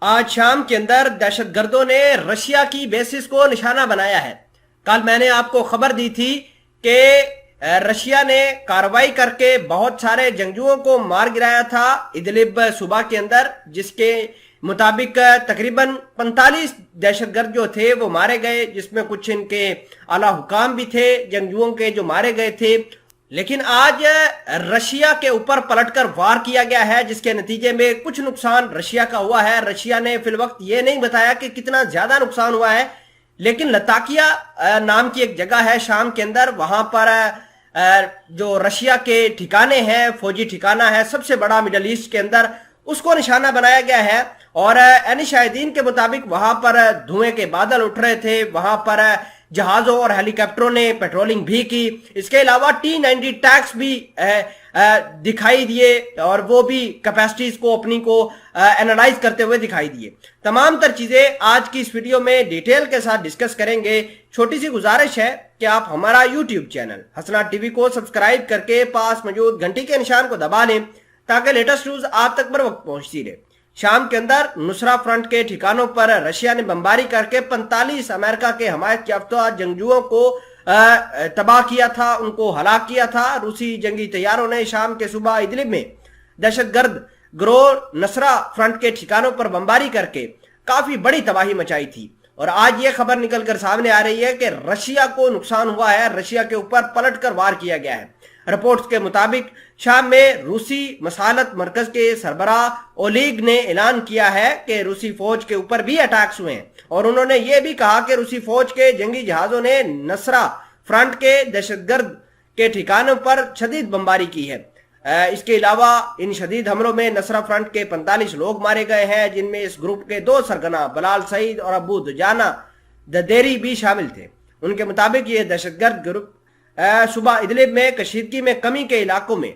आज शाम के अंदर दहशतगर्दों ने रशिया की बेसिस को निशाना बनाया है। कल मैंने आपको खबर दी थी कि रशिया ने कार्रवाई करके बहुत सारे जंगजुओं को मार गिराया था इदलिब सूबा के अंदर, जिसके मुताबिक तकरीबन 45 दहशतगर्द जो थे वो मारे गए, जिसमें कुछ इनके आला हुकाम भी थे जंगजुओं के जो मारे गए थे। लेकिन आज रशिया के ऊपर पलटकर वार किया गया है, जिसके नतीजे में कुछ नुकसान रशिया का हुआ है। रशिया ने फिलवक्त ये नहीं बताया कि कितना ज्यादा नुकसान हुआ है, लेकिन लताकिया नाम की एक जगह है शाम के अंदर, वहां पर जो रशिया के ठिकाने हैं, फौजी ठिकाना है सबसे बड़ा मिडल ईस्ट के अंदर, उसको निशाना बनाया गया है। और एनी शाहिदीन के मुताबिक वहां पर धुएं के बादल उठ रहे थे, वहां पर जहाजों और हेलीकॉप्टरों ने पेट्रोलिंग भी की। इसके अलावा T-90 टैंक्स भी दिखाई दिए और वो भी कैपेसिटीज को अपनी को एनालाइज करते हुए दिखाई दिए। तमाम तर चीजें आज की इस वीडियो में डिटेल के साथ डिस्कस करेंगे। छोटी सी गुजारिश है कि आप हमारा यूट्यूब चैनल हसनात टीवी को सब्सक्राइब करके पास मौजूद घंटी के निशान को दबा लें ताकि लेटेस्ट न्यूज आप तक बर वक्त पहुंचती रहे। शाम के अंदर नुसरा फ्रंट के ठिकानों पर रशिया ने बमबारी करके 45 अमेरिका के हमायत याफ्ता जंगजुओं को तबाह किया था, उनको हलाक किया था। रूसी जंगी तैयारों ने शाम के सुबह इदलिब में दहशतगर्द गिरोह नुसरा फ्रंट के ठिकानों पर बमबारी करके काफी बड़ी तबाही मचाई थी। और आज ये खबर निकलकर सामने आ रही है कि रशिया को नुकसान हुआ है, रशिया के ऊपर पलटकर वार किया गया है। रिपोर्ट्स के मुताबिक शाम में रूसी मसालत मरकज के सरबराह ओलीग ने ऐलान किया है कि रूसी फौज के ऊपर भी अटैक्स हुए हैं, और उन्होंने ये भी कहा कि रूसी फौज के जंगी जहाजों ने नुसरा फ्रंट के दहशतगर्द के ठिकानों पर शदीद बमबारी की है। इसके अलावा इन शदीद हमलों में नुसरा फ्रंट के 45 लोग मारे गए हैं, जिनमें इस ग्रुप के 2 सरगना बलाल सईद और अबू दुजाना ददेरी भी शामिल थे। उनके मुताबिक ये दहशतगर्द ग्रुप सुबह इदलिब में कशीदगी में कमी के इलाकों में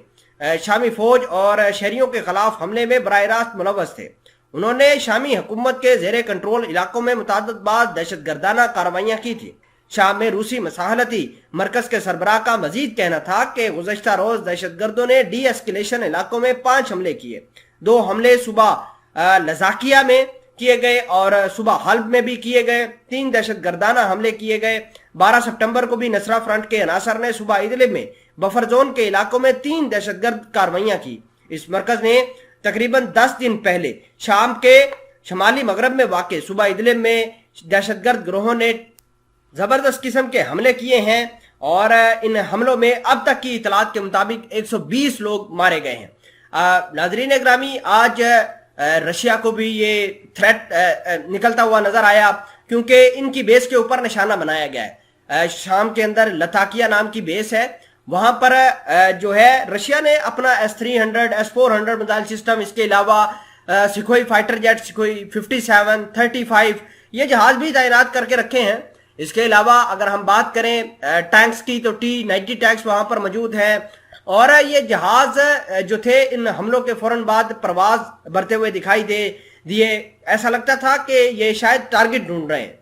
शामी फौज और शहरियों के खिलाफ हमले में बराह रास्त मुलव्वस थे। उन्होंने शामी हुकूमत के जेरे कंट्रोल इलाकों में मुतअद्दिद बार दहशतगर्दाना कार्रवाइयां की थी। शाम में रूसी मसाहलती मरकज के सरबराह का मजीद कहना था कि गुज़श्ता रोज दहशतगर्दों ने डी एस्केलेशन इलाकों में 5 हमले किए। 2 हमले सुबह लजाकिया में किए गए और सुबह हल्ब में भी किए गए। 3 दहशतगर्दाना हमले किए गए। 12 सितंबर को भी नुसरा फ्रंट के अनासर ने सुबह इदलिब में बफर जोन के इलाकों में 3 दहशतगर्द कार्रवाइयां की। इस मरकज ने तकरीबन 10 दिन पहले शाम के शमाली मगरब में वाक़ सुबह इदलिब में दहशतगर्द गिरोहों ने जबरदस्त किस्म के हमले किए हैं, और इन हमलों में अब तक की इतलात के मुताबिक 120 लोग मारे गए हैं। नाज़रीन ग्रामी, आज रशिया को भी ये थ्रेट निकलता हुआ नजर आया, क्योंकि इनकी बेस के ऊपर निशाना बनाया गया है। शाम के अंदर लताकिया नाम की बेस है, वहां पर जो है रशिया ने अपना S-300 S-400 मिसाइल सिस्टम, इसके अलावा सुखोई फाइटर जेट, सुखोई 57, 35 ये जहाज भी तैनात करके रखे हैं। इसके अलावा अगर हम बात करें टैंक्स की, तो T-90 टैंक्स वहां पर मौजूद हैं, और ये जहाज जो थे इन हमलों के फौरन बाद परवाज भरते हुए दिखाई दिए। ऐसा लगता था कि ये शायद टारगेट ढूंढ रहे हैं।